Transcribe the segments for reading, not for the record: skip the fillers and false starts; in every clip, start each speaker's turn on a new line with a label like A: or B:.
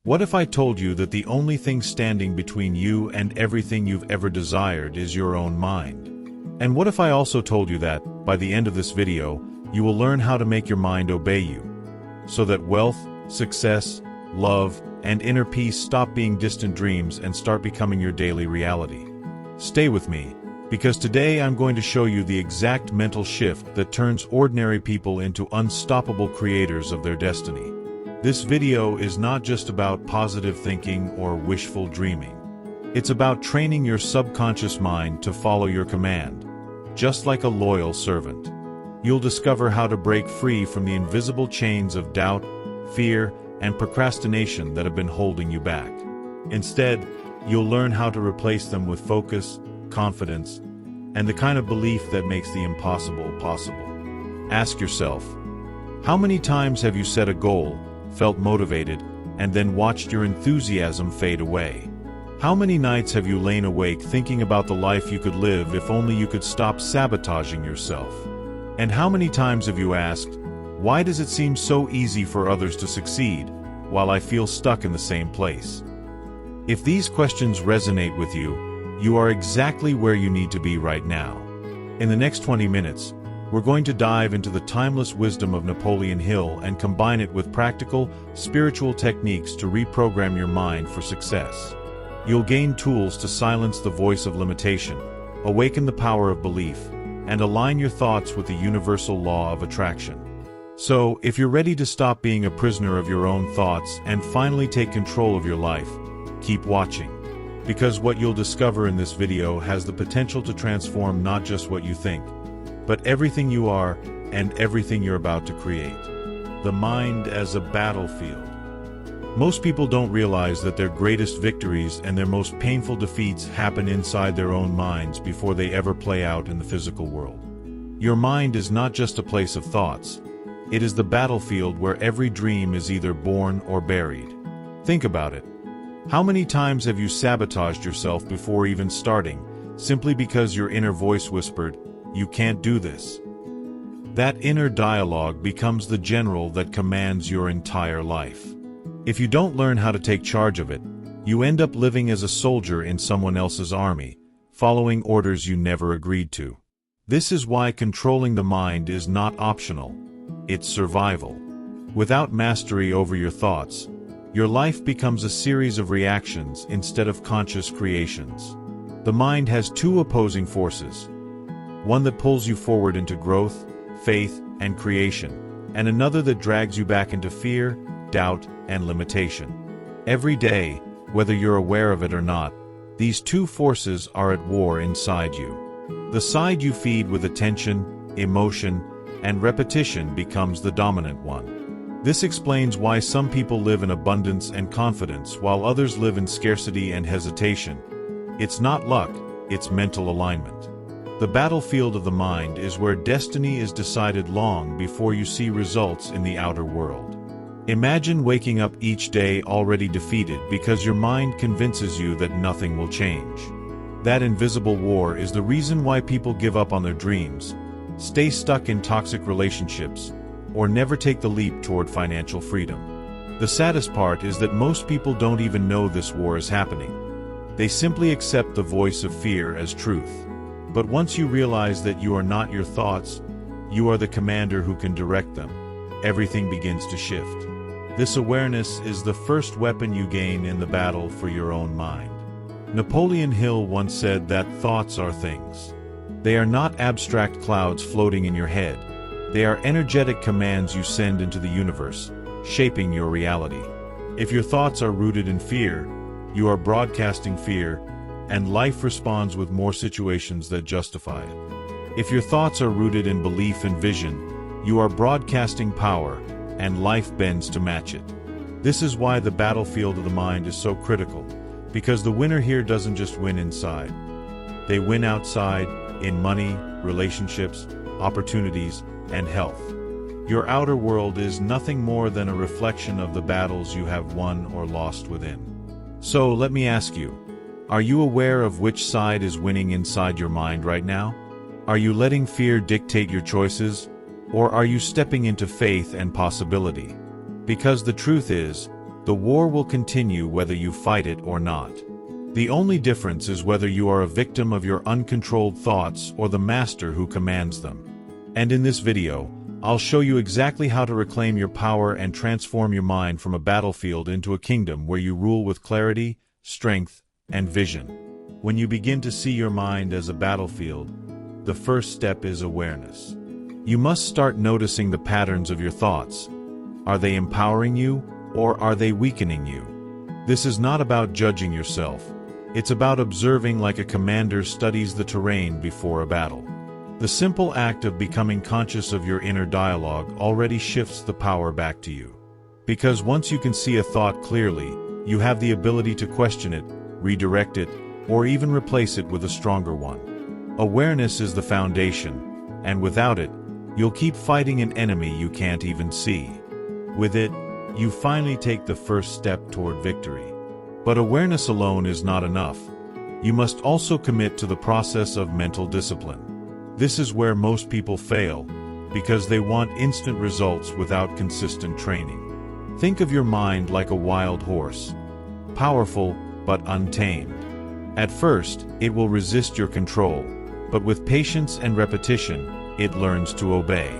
A: What if I told you that the only thing standing between you and everything you've ever desired is your own mind? And what if I also told you that, by the end of this video, you will learn how to make your mind obey you, so that wealth, success, love, and inner peace stop being distant dreams and start becoming your daily reality? Stay with me, because today I'm going to show you the exact mental shift that turns ordinary people into unstoppable creators of their destiny. This video is not just about positive thinking or wishful dreaming. It's about training your subconscious mind to follow your command, just like a loyal servant. You'll discover how to break free from the invisible chains of doubt, fear, and procrastination that have been holding you back. Instead, you'll learn how to replace them with focus, confidence, and the kind of belief that makes the impossible possible. Ask yourself, how many times have you set a goal, felt motivated, and then watched your enthusiasm fade away? How many nights have you lain awake thinking about the life you could live if only you could stop sabotaging yourself? And how many times have you asked, why does it seem so easy for others to succeed, while I feel stuck in the same place? If these questions resonate with you, you are exactly where you need to be right now. In the next 20 minutes, we're going to dive into the timeless wisdom of Napoleon Hill and combine it with practical, spiritual techniques to reprogram your mind for success. You'll gain tools to silence the voice of limitation, awaken the power of belief, and align your thoughts with the universal law of attraction. So, if you're ready to stop being a prisoner of your own thoughts and finally take control of your life, keep watching. Because what you'll discover in this video has the potential to transform not just what you think, but everything you are and everything you're about to create. The mind as a battlefield. Most people don't realize that their greatest victories and their most painful defeats happen inside their own minds before they ever play out in the physical world. Your mind is not just a place of thoughts. It is the battlefield where every dream is either born or buried. Think about it. How many times have you sabotaged yourself before even starting, simply because your inner voice whispered, "You can't do this"? That inner dialogue becomes the general that commands your entire life. If you don't learn how to take charge of it, you end up living as a soldier in someone else's army, following orders you never agreed to. This is why controlling the mind is not optional. It's survival. Without mastery over your thoughts, your life becomes a series of reactions instead of conscious creations. The mind has two opposing forces. One that pulls you forward into growth, faith, and creation, and another that drags you back into fear, doubt, and limitation. Every day, whether you're aware of it or not, these two forces are at war inside you. The side you feed with attention, emotion, and repetition becomes the dominant one. This explains why some people live in abundance and confidence while others live in scarcity and hesitation. It's not luck, it's mental alignment. The battlefield of the mind is where destiny is decided long before you see results in the outer world. Imagine waking up each day already defeated because your mind convinces you that nothing will change. That invisible war is the reason why people give up on their dreams, stay stuck in toxic relationships, or never take the leap toward financial freedom. The saddest part is that most people don't even know this war is happening. They simply accept the voice of fear as truth. But once you realize that you are not your thoughts, you are the commander who can direct them, everything begins to shift. This awareness is the first weapon you gain in the battle for your own mind. Napoleon Hill once said that thoughts are things. They are not abstract clouds floating in your head. They are energetic commands you send into the universe, shaping your reality. If your thoughts are rooted in fear, you are broadcasting fear, and life responds with more situations that justify it. If your thoughts are rooted in belief and vision, you are broadcasting power, and life bends to match it. This is why the battlefield of the mind is so critical, because the winner here doesn't just win inside. They win outside, in money, relationships, opportunities, and health. Your outer world is nothing more than a reflection of the battles you have won or lost within. So let me ask you, are you aware of which side is winning inside your mind right now? Are you letting fear dictate your choices, or are you stepping into faith and possibility? Because the truth is, The war will continue whether you fight it or not. The only difference is whether you are a victim of your uncontrolled thoughts or the master who commands them. And in this video, I'll show you exactly how to reclaim your power and transform your mind from a battlefield into a kingdom where you rule with clarity, strength, and vision. When you begin to see your mind as a battlefield, the first step is awareness. You must start noticing the patterns of your thoughts. Are they empowering you, or are they weakening you? This is not about judging yourself. It's about observing like a commander studies the terrain before a battle. The simple act of becoming conscious of your inner dialogue already shifts the power back to you. Because once you can see a thought clearly, you have the ability to question it, redirect it, or even replace it with a stronger one. Awareness is the foundation, and without it, you'll keep fighting an enemy you can't even see. With it, you finally take the first step toward victory. But awareness alone is not enough. You must also commit to the process of mental discipline. This is where most people fail, because they want instant results without consistent training. Think of your mind like a wild horse. Powerful, but untamed. At first, it will resist your control, but with patience and repetition, it learns to obey.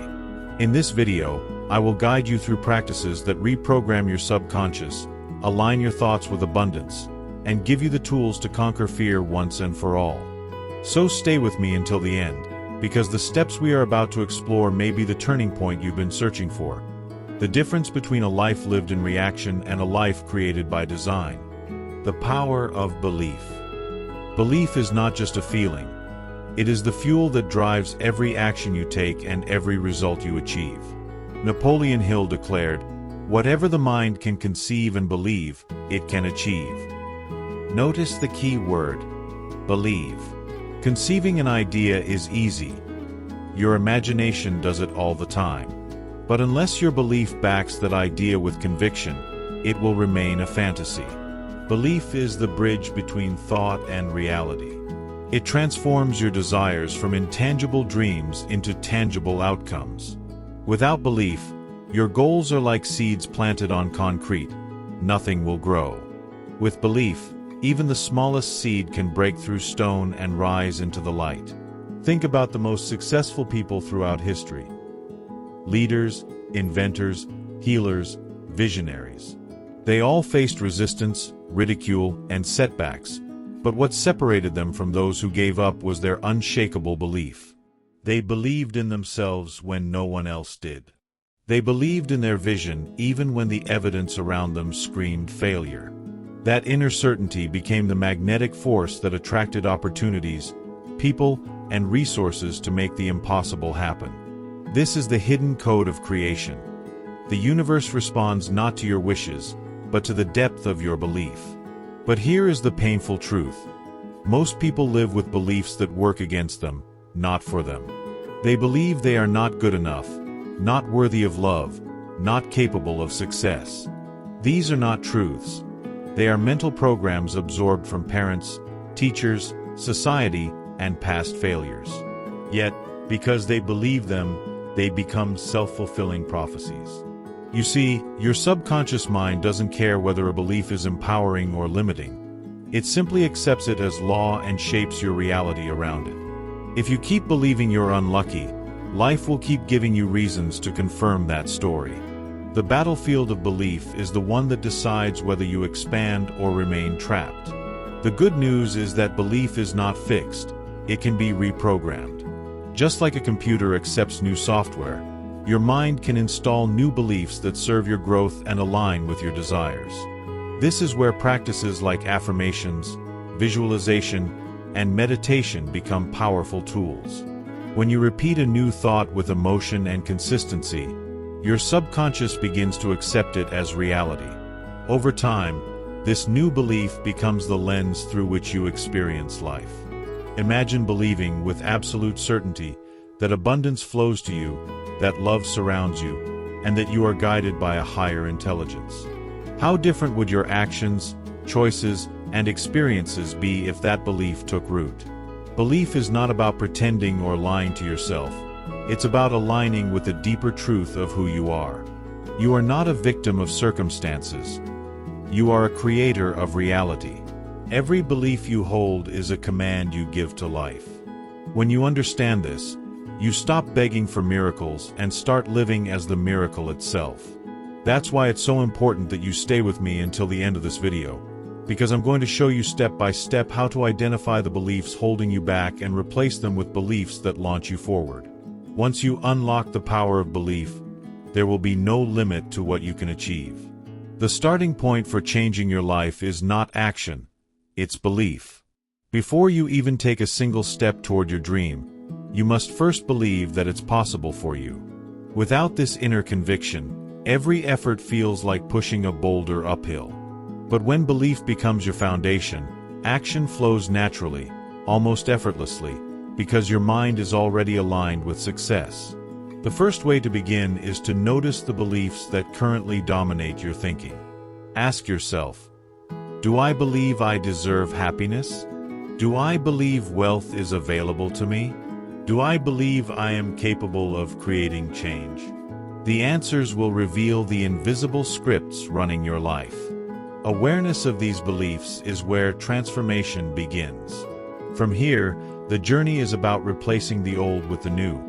A: In this video, I will guide you through practices that reprogram your subconscious, align your thoughts with abundance, and give you the tools to conquer fear once and for all. So stay with me until the end, because the steps we are about to explore may be the turning point you've been searching for. The difference between a life lived in reaction and a life created by design. The power of belief. Belief is not just a feeling. It is the fuel that drives every action you take and every result you achieve. Napoleon Hill declared, "Whatever the mind can conceive and believe, it can achieve." Notice the key word, believe. Conceiving an idea is easy. Your imagination does it all the time. But unless your belief backs that idea with conviction, it will remain a fantasy. Belief is the bridge between thought and reality. It transforms your desires from intangible dreams into tangible outcomes. Without belief, your goals are like seeds planted on concrete. Nothing will grow. With belief, even the smallest seed can break through stone and rise into the light. Think about the most successful people throughout history. Leaders, inventors, healers, visionaries. They all faced resistance, ridicule, and setbacks, but what separated them from those who gave up was their unshakable belief. They believed in themselves when no one else did. They believed in their vision even when the evidence around them screamed failure. That inner certainty became the magnetic force that attracted opportunities, people, and resources to make the impossible happen. This is the hidden code of creation. The universe responds not to your wishes, but to the depth of your belief. But here is the painful truth. Most people live with beliefs that work against them, not for them. They believe they are not good enough, not worthy of love, not capable of success. These are not truths. They are mental programs absorbed from parents, teachers, society, and past failures. Yet, because they believe them, they become self-fulfilling prophecies. You see, your subconscious mind doesn't care whether a belief is empowering or limiting. It simply accepts it as law and shapes your reality around it. If you keep believing you're unlucky, life will keep giving you reasons to confirm that story. The battlefield of belief is the one that decides whether you expand or remain trapped. The good news is that belief is not fixed. It can be reprogrammed. Just like a computer accepts new software, your mind can install new beliefs that serve your growth and align with your desires. This is where practices like affirmations, visualization, and meditation become powerful tools. When you repeat a new thought with emotion and consistency, your subconscious begins to accept it as reality. Over time, this new belief becomes the lens through which you experience life. Imagine believing with absolute certainty that abundance flows to you, that love surrounds you, and that you are guided by a higher intelligence. How different would your actions, choices, and experiences be if that belief took root? Belief is not about pretending or lying to yourself. It's about aligning with the deeper truth of who you are. You are not a victim of circumstances. You are a creator of reality. Every belief you hold is a command you give to life. When you understand this, you stop begging for miracles and start living as the miracle itself. That's why it's so important that you stay with me until the end of this video, because I'm going to show you step by step how to identify the beliefs holding you back and replace them with beliefs that launch you forward. Once you unlock the power of belief, there will be no limit to what you can achieve. The starting point for changing your life is not action, it's belief. Before you even take a single step toward your dream, you must first believe that it's possible for you. Without this inner conviction, every effort feels like pushing a boulder uphill. But when belief becomes your foundation, action flows naturally, almost effortlessly, because your mind is already aligned with success. The first way to begin is to notice the beliefs that currently dominate your thinking. Ask yourself, do I believe I deserve happiness? Do I believe wealth is available to me? Do I believe I am capable of creating change? The answers will reveal the invisible scripts running your life. Awareness of these beliefs is where transformation begins. From here, the journey is about replacing the old with the new,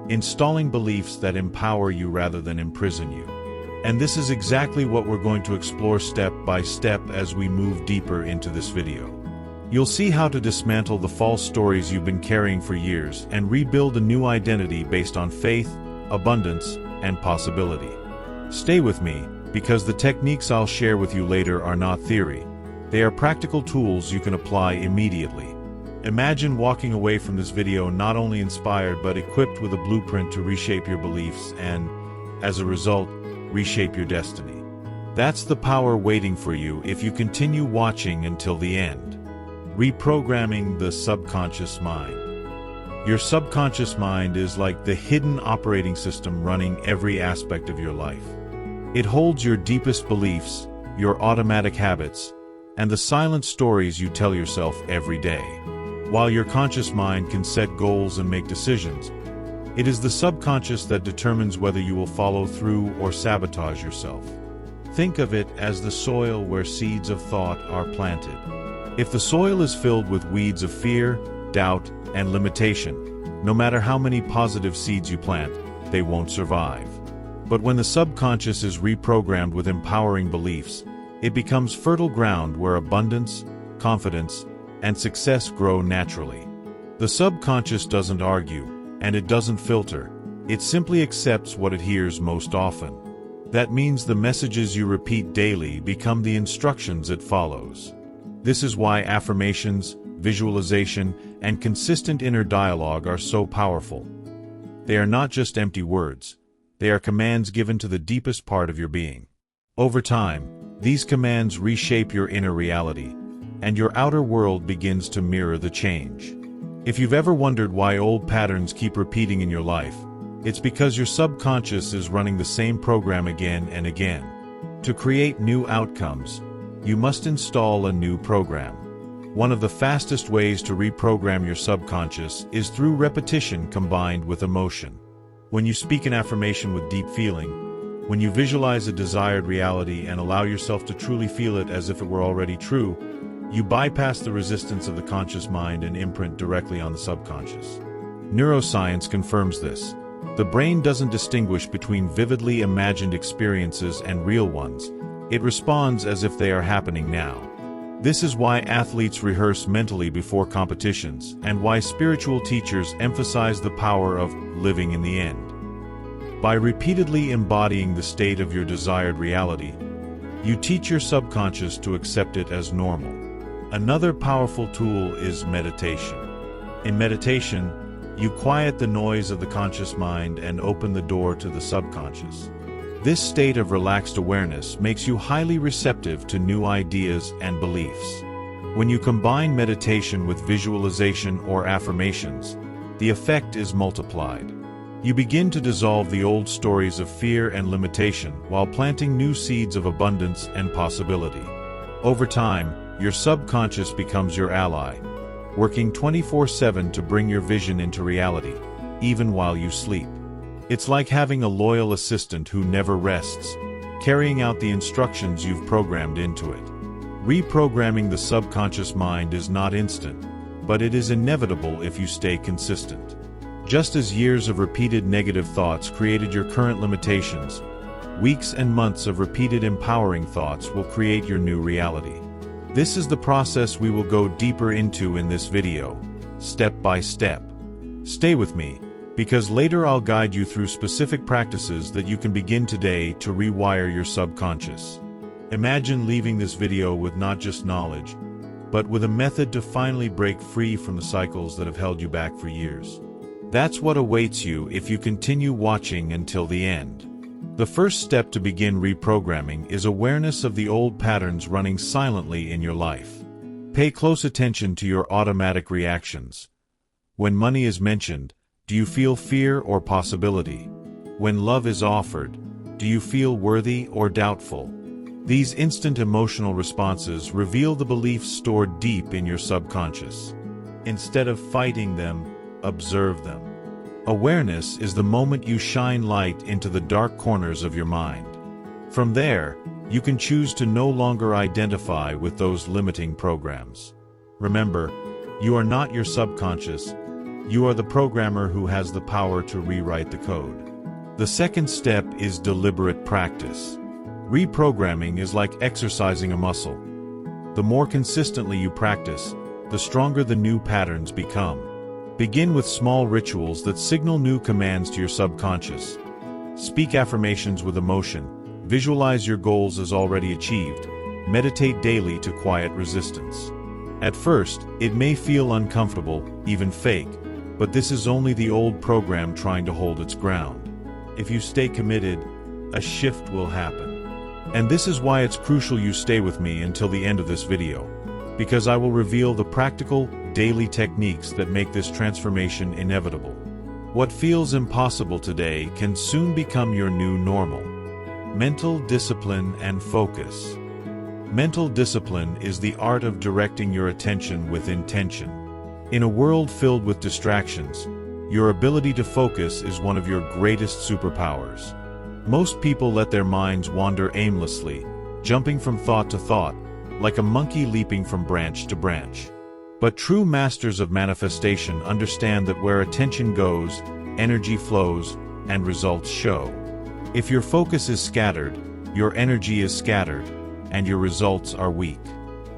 A: installing beliefs that empower you rather than imprison you. And this is exactly what we're going to explore step by step as we move deeper into this video. You'll see how to dismantle the false stories you've been carrying for years and rebuild a new identity based on faith, abundance, and possibility. Stay with me, because the techniques I'll share with you later are not theory. They are practical tools you can apply immediately. Imagine walking away from this video not only inspired but equipped with a blueprint to reshape your beliefs and, as a result, reshape your destiny. That's the power waiting for you if you continue watching until the end. Reprogramming the subconscious mind. Your subconscious mind is like the hidden operating system running every aspect of your life. It holds your deepest beliefs, your automatic habits, and the silent stories you tell yourself every day. While your conscious mind can set goals and make decisions, it is the subconscious that determines whether you will follow through or sabotage yourself. Think of it as the soil where seeds of thought are planted. If the soil is filled with weeds of fear, doubt, and limitation, no matter how many positive seeds you plant, they won't survive. But when the subconscious is reprogrammed with empowering beliefs, it becomes fertile ground where abundance, confidence, and success grow naturally. The subconscious doesn't argue, and it doesn't filter. It simply accepts what it hears most often. That means the messages you repeat daily become the instructions it follows. This is why affirmations, visualization, and consistent inner dialogue are so powerful. They are not just empty words. They are commands given to the deepest part of your being. Over time, these commands reshape your inner reality, and your outer world begins to mirror the change. If you've ever wondered why old patterns keep repeating in your life, it's because your subconscious is running the same program again and again. To create new outcomes, you must install a new program. One of the fastest ways to reprogram your subconscious is through repetition combined with emotion. When you speak an affirmation with deep feeling, when you visualize a desired reality and allow yourself to truly feel it as if it were already true, you bypass the resistance of the conscious mind and imprint directly on the subconscious. Neuroscience confirms this. The brain doesn't distinguish between vividly imagined experiences and real ones. It responds as if they are happening now. This is why athletes rehearse mentally before competitions, and why spiritual teachers emphasize the power of living in the end. By repeatedly embodying the state of your desired reality, you teach your subconscious to accept it as normal. Another powerful tool is meditation. In meditation, you quiet the noise of the conscious mind and open the door to the subconscious. This state of relaxed awareness makes you highly receptive to new ideas and beliefs. When you combine meditation with visualization or affirmations, the effect is multiplied. You begin to dissolve the old stories of fear and limitation while planting new seeds of abundance and possibility. Over time, your subconscious becomes your ally, working 24/7 to bring your vision into reality, even while you sleep. It's like having a loyal assistant who never rests, carrying out the instructions you've programmed into it. Reprogramming the subconscious mind is not instant, but it is inevitable if you stay consistent. Just as years of repeated negative thoughts created your current limitations, weeks and months of repeated empowering thoughts will create your new reality. This is the process we will go deeper into in this video, step by step. Stay with me, because later I'll guide you through specific practices that you can begin today to rewire your subconscious. Imagine leaving this video with not just knowledge, but with a method to finally break free from the cycles that have held you back for years. That's what awaits you if you continue watching until the end. The first step to begin reprogramming is awareness of the old patterns running silently in your life. Pay close attention to your automatic reactions. When money is mentioned, do you feel fear or possibility? When love is offered, do you feel worthy or doubtful? These instant emotional responses reveal the beliefs stored deep in your subconscious. Instead of fighting them, observe them. Awareness is the moment you shine light into the dark corners of your mind. From there, you can choose to no longer identify with those limiting programs. Remember, you are not your subconscious. You are the programmer who has the power to rewrite the code. The second step is deliberate practice. Reprogramming is like exercising a muscle. The more consistently you practice, the stronger the new patterns become. Begin with small rituals that signal new commands to your subconscious. Speak affirmations with emotion, visualize your goals as already achieved, meditate daily to quiet resistance. At first, it may feel uncomfortable, even fake, but this is only the old program trying to hold its ground. If you stay committed, a shift will happen. And this is why it's crucial you stay with me until the end of this video, because I will reveal the practical, daily techniques that make this transformation inevitable. What feels impossible today can soon become your new normal. Mental discipline and focus. Mental discipline is the art of directing your attention with intention. In a world filled with distractions, your ability to focus is one of your greatest superpowers. Most people let their minds wander aimlessly, jumping from thought to thought, like a monkey leaping from branch to branch. But true masters of manifestation understand that where attention goes, energy flows, and results show. If your focus is scattered, your energy is scattered, and your results are weak.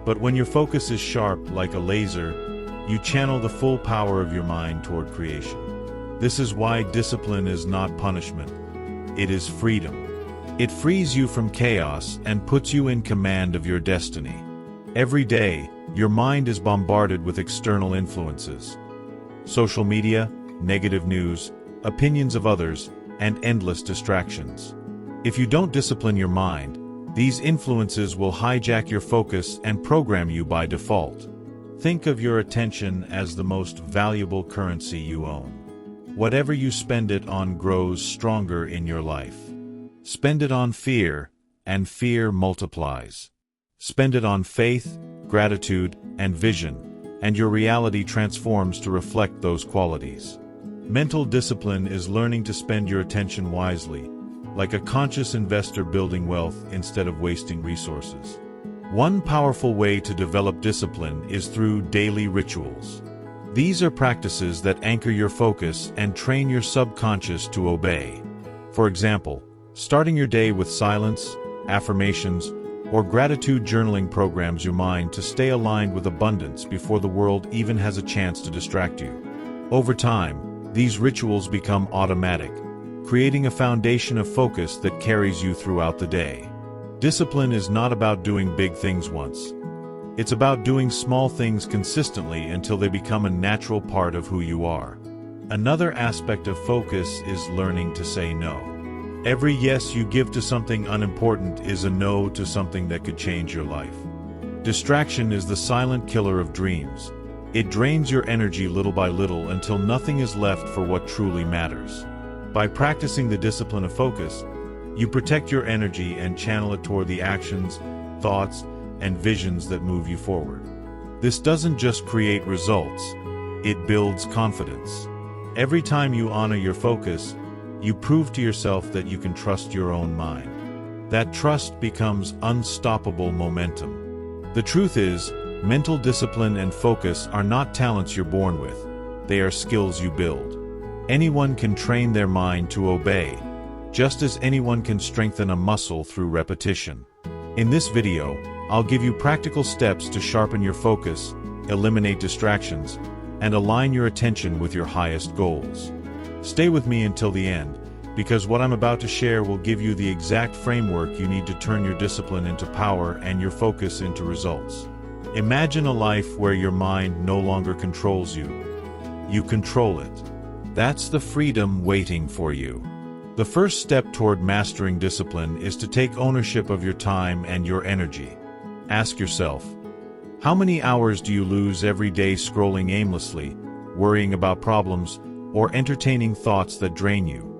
A: But when your focus is sharp like a laser, you channel the full power of your mind toward creation. This is why discipline is not punishment. It is freedom. It frees you from chaos and puts you in command of your destiny. Every day, your mind is bombarded with external influences. Social media, negative news, opinions of others, and endless distractions. If you don't discipline your mind, these influences will hijack your focus and program you by default. Think of your attention as the most valuable currency you own. Whatever you spend it on grows stronger in your life. Spend it on fear, and fear multiplies. Spend it on faith, gratitude, and vision, and your reality transforms to reflect those qualities. Mental discipline is learning to spend your attention wisely, like a conscious investor building wealth instead of wasting resources. One powerful way to develop discipline is through daily rituals. These are practices that anchor your focus and train your subconscious to obey. For example, starting your day with silence, affirmations, or gratitude journaling programs your mind to stay aligned with abundance before the world even has a chance to distract you. Over time, these rituals become automatic, creating a foundation of focus that carries you throughout the day. Discipline is not about doing big things once. It's about doing small things consistently until they become a natural part of who you are. Another aspect of focus is learning to say no. Every yes you give to something unimportant is a no to something that could change your life. Distraction is the silent killer of dreams. It drains your energy little by little until nothing is left for what truly matters. By practicing the discipline of focus, you protect your energy and channel it toward the actions, thoughts, and visions that move you forward. This doesn't just create results, it builds confidence. Every time you honor your focus, you prove to yourself that you can trust your own mind. That trust becomes unstoppable momentum. The truth is, mental discipline and focus are not talents you're born with. They are skills you build. Anyone can train their mind to obey, just as anyone can strengthen a muscle through repetition. In this video, I'll give you practical steps to sharpen your focus, eliminate distractions, and align your attention with your highest goals. Stay with me until the end, because what I'm about to share will give you the exact framework you need to turn your discipline into power and your focus into results. Imagine a life where your mind no longer controls you. You control it. That's the freedom waiting for you. The first step toward mastering discipline is to take ownership of your time and your energy. Ask yourself, how many hours do you lose every day scrolling aimlessly, worrying about problems, or entertaining thoughts that drain you?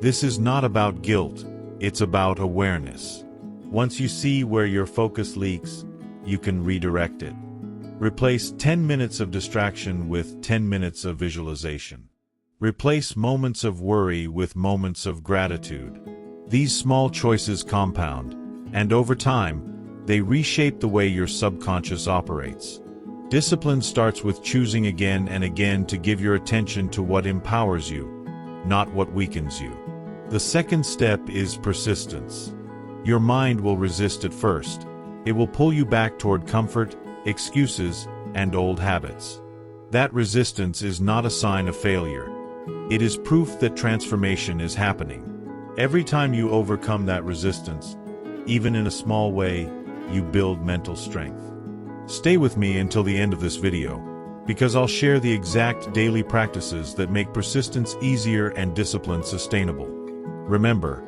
A: This is not about guilt, it's about awareness. Once you see where your focus leaks, you can redirect it. Replace 10 minutes of distraction with 10 minutes of visualization. Replace moments of worry with moments of gratitude. These small choices compound, and over time, they reshape the way your subconscious operates. Discipline starts with choosing again and again to give your attention to what empowers you, not what weakens you. The second step is persistence. Your mind will resist at first. It will pull you back toward comfort, excuses, and old habits. That resistance is not a sign of failure. It is proof that transformation is happening. Every time you overcome that resistance, even in a small way, you build mental strength. Stay with me until the end of this video, because I'll share the exact daily practices that make persistence easier and discipline sustainable. Remember,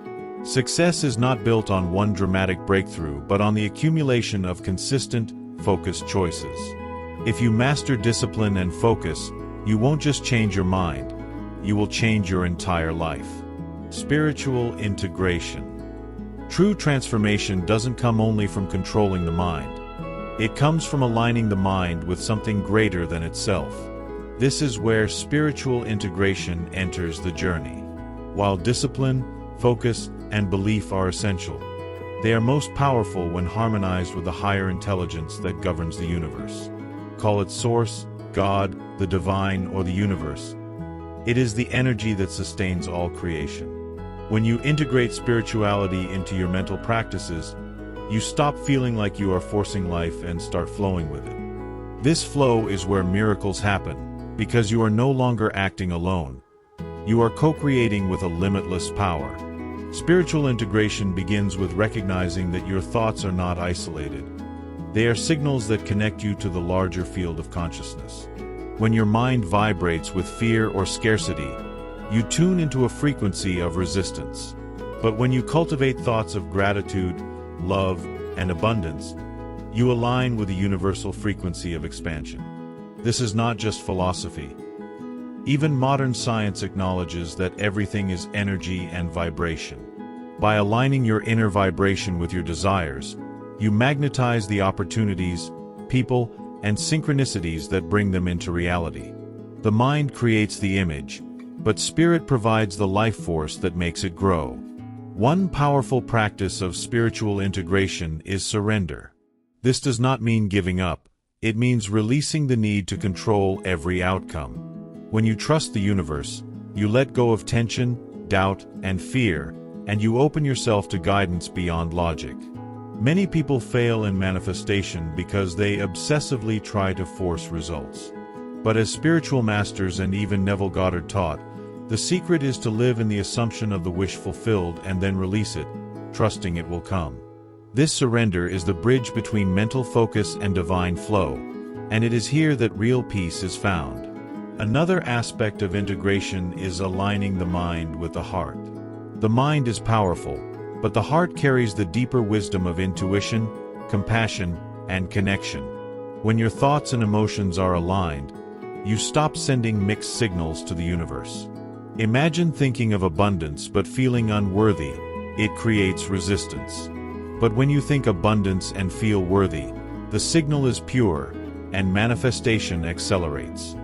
A: success is not built on one dramatic breakthrough, but on the accumulation of consistent, focused choices. If you master discipline and focus, you won't just change your mind, you will change your entire life. Spiritual integration. True transformation doesn't come only from controlling the mind. It comes from aligning the mind with something greater than itself. This is where spiritual integration enters the journey. While discipline, focus, and belief are essential, they are most powerful when harmonized with the higher intelligence that governs the universe. Call it Source, God, the Divine, or the universe. It is the energy that sustains all creation. When you integrate spirituality into your mental practices, you stop feeling like you are forcing life and start flowing with it. This flow is where miracles happen, because you are no longer acting alone. You are co-creating with a limitless power. Spiritual integration begins with recognizing that your thoughts are not isolated. They are signals that connect you to the larger field of consciousness. When your mind vibrates with fear or scarcity, you tune into a frequency of resistance. But when you cultivate thoughts of gratitude, love, and abundance, you align with the universal frequency of expansion. This is not just philosophy. Even modern science acknowledges that everything is energy and vibration. By aligning your inner vibration with your desires, you magnetize the opportunities, people, and synchronicities that bring them into reality. The mind creates the image, but spirit provides the life force that makes it grow. One powerful practice of spiritual integration is surrender. This does not mean giving up. It means releasing the need to control every outcome. When you trust the universe, you let go of tension, doubt, and fear, and you open yourself to guidance beyond logic. Many people fail in manifestation because they obsessively try to force results. But as spiritual masters and even Neville Goddard taught, the secret is to live in the assumption of the wish fulfilled and then release it, trusting it will come. This surrender is the bridge between mental focus and divine flow, and it is here that real peace is found. Another aspect of integration is aligning the mind with the heart. The mind is powerful, but the heart carries the deeper wisdom of intuition, compassion, and connection. When your thoughts and emotions are aligned, you stop sending mixed signals to the universe. Imagine thinking of abundance but feeling unworthy. It creates resistance. But when you think abundance and feel worthy, the signal is pure, and manifestation accelerates.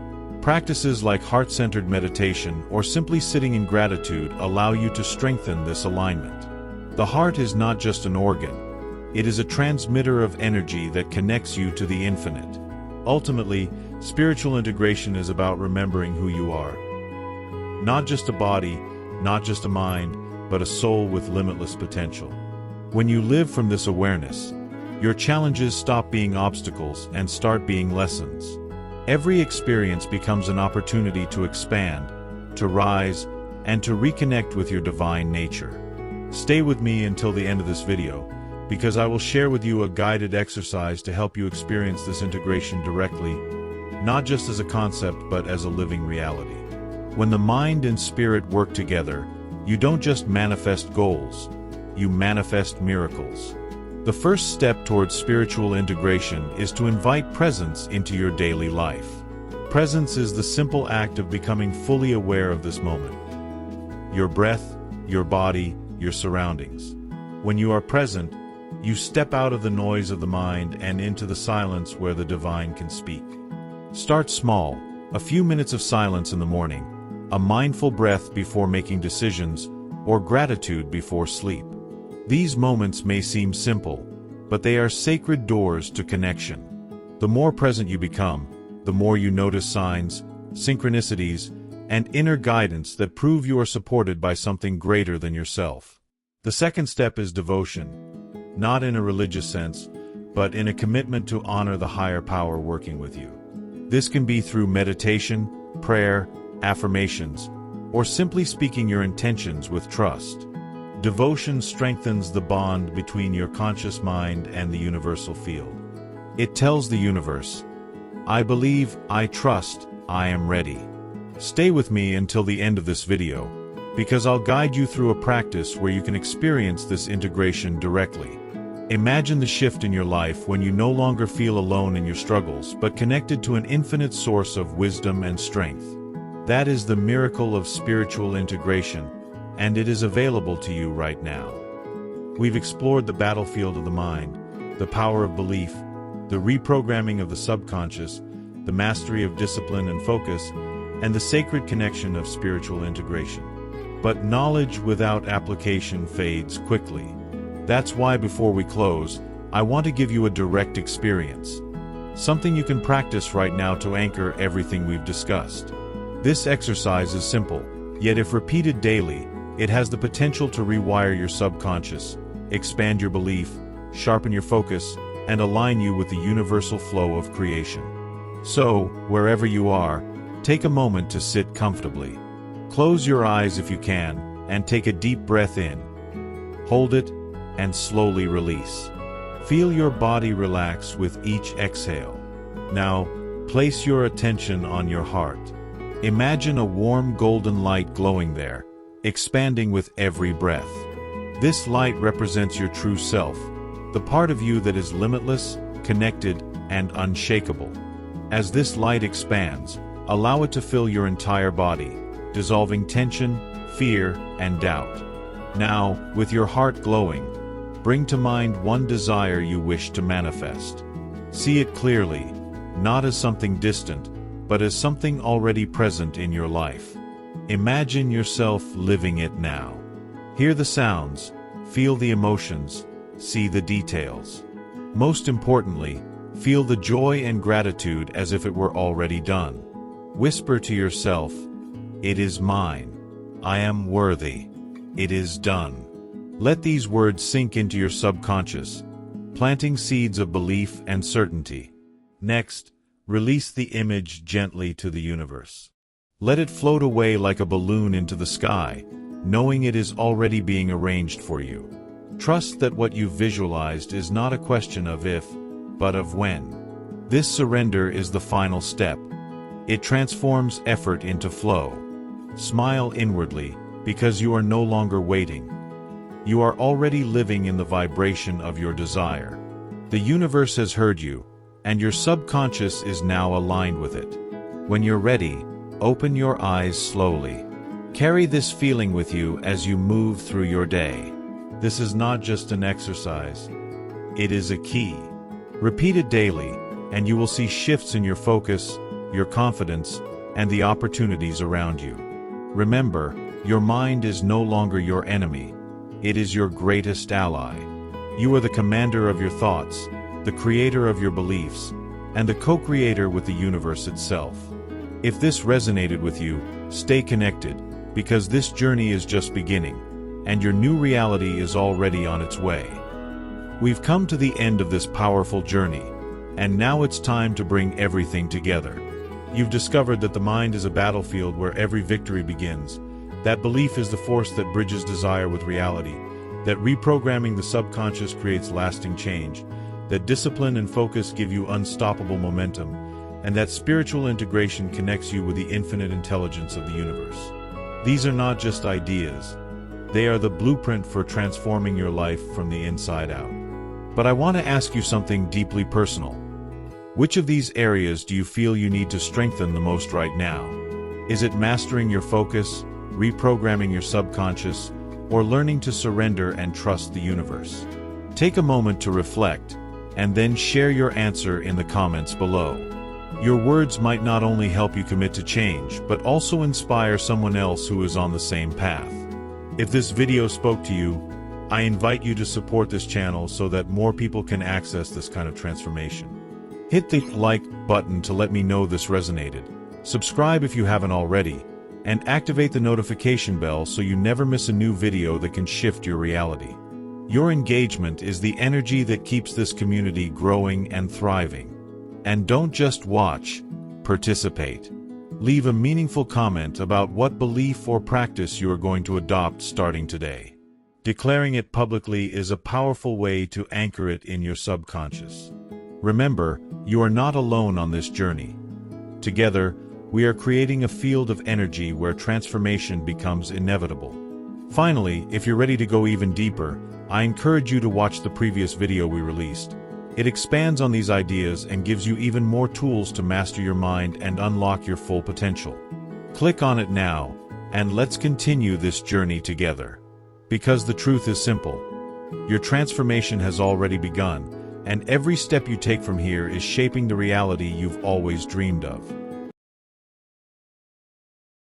A: Practices like heart-centered meditation or simply sitting in gratitude allow you to strengthen this alignment. The heart is not just an organ. It is a transmitter of energy that connects you to the infinite. Ultimately, spiritual integration is about remembering who you are. Not just a body, not just a mind, but a soul with limitless potential. When you live from this awareness, your challenges stop being obstacles and start being lessons. Every experience becomes an opportunity to expand, to rise, and to reconnect with your divine nature. Stay with me until the end of this video, because I will share with you a guided exercise to help you experience this integration directly, not just as a concept but as a living reality. When the mind and spirit work together, you don't just manifest goals, you manifest miracles. The first step towards spiritual integration is to invite presence into your daily life. Presence is the simple act of becoming fully aware of this moment. Your breath, your body, your surroundings. When you are present, you step out of the noise of the mind and into the silence where the divine can speak. Start small, a few minutes of silence in the morning, a mindful breath before making decisions, or gratitude before sleep. These moments may seem simple, but they are sacred doors to connection. The more present you become, the more you notice signs, synchronicities, and inner guidance that prove you are supported by something greater than yourself. The second step is devotion, not in a religious sense, but in a commitment to honor the higher power working with you. This can be through meditation, prayer, affirmations, or simply speaking your intentions with trust. Devotion strengthens the bond between your conscious mind and the universal field. It tells the universe, I believe, I trust, I am ready. Stay with me until the end of this video, because I'll guide you through a practice where you can experience this integration directly. Imagine the shift in your life when you no longer feel alone in your struggles, but connected to an infinite source of wisdom and strength. That is the miracle of spiritual integration, and it is available to you right now. We've explored the battlefield of the mind, the power of belief, the reprogramming of the subconscious, the mastery of discipline and focus, and the sacred connection of spiritual integration. But knowledge without application fades quickly. That's why before we close, I want to give you a direct experience. Something you can practice right now to anchor everything we've discussed. This exercise is simple, yet if repeated daily, it has the potential to rewire your subconscious, expand your belief, sharpen your focus, and align you with the universal flow of creation. So, wherever you are, take a moment to sit comfortably. Close your eyes if you can, and take a deep breath in. Hold it, and slowly release. Feel your body relax with each exhale. Now, place your attention on your heart. Imagine a warm golden light glowing there, expanding with every breath. This light represents your true self, the part of you that is limitless, connected, and unshakable. As this light expands, allow it to fill your entire body, dissolving tension, fear, and doubt. Now, with your heart glowing, bring to mind one desire you wish to manifest. See it clearly, not as something distant, but as something already present in your life. Imagine yourself living it now. Hear the sounds, feel the emotions, see the details. Most importantly, feel the joy and gratitude as if it were already done. Whisper to yourself, it is mine. I am worthy. It is done. Let these words sink into your subconscious, planting seeds of belief and certainty. Next, release the image gently to the universe. Let it float away like a balloon into the sky, knowing it is already being arranged for you. Trust that what you've visualized is not a question of if, but of when. This surrender is the final step. It transforms effort into flow. Smile inwardly, because you are no longer waiting. You are already living in the vibration of your desire. The universe has heard you, and your subconscious is now aligned with it. When you're ready, open your eyes slowly. Carry this feeling with you as you move through your day. This is not just an exercise. It is a key. Repeat it daily, and you will see shifts in your focus, your confidence, and the opportunities around you. Remember, your mind is no longer your enemy. it is your greatest ally. You are the commander of your thoughts, the creator of your beliefs, and the co-creator with the universe itself. If this resonated with you, stay connected, because this journey is just beginning, and your new reality is already on its way. We've come to the end of this powerful journey, and now it's time to bring everything together. You've discovered that the mind is a battlefield where every victory begins. That belief is the force that bridges desire with reality, that reprogramming the subconscious creates lasting change, that discipline and focus give you unstoppable momentum, and that spiritual integration connects you with the infinite intelligence of the universe. These are not just ideas. They are the blueprint for transforming your life from the inside out. But I want to ask you something deeply personal. Which of these areas do you feel you need to strengthen the most right now? Is it mastering your focus, reprogramming your subconscious, or learning to surrender and trust the universe? Take a moment to reflect, and then share your answer in the comments below. Your words might not only help you commit to change, but also inspire someone else who is on the same path. If this video spoke to you, I invite you to support this channel so that more people can access this kind of transformation. Hit the like button to let me know this resonated. Subscribe if you haven't already, and activate the notification bell so you never miss a new video that can shift your reality. Your engagement is the energy that keeps this community growing and thriving. And don't just watch, participate. Leave a meaningful comment about what belief or practice you are going to adopt starting today. Declaring it publicly is a powerful way to anchor it in your subconscious. Remember, you are not alone on this journey. Together, we are creating a field of energy where transformation becomes inevitable. Finally, if you're ready to go even deeper, I encourage you to watch the previous video we released. It expands on these ideas and gives you even more tools to master your mind and unlock your full potential. Click on it now, and let's continue this journey together. Because the truth is simple. Your transformation has already begun, and every step you take from here is shaping the reality you've always dreamed of.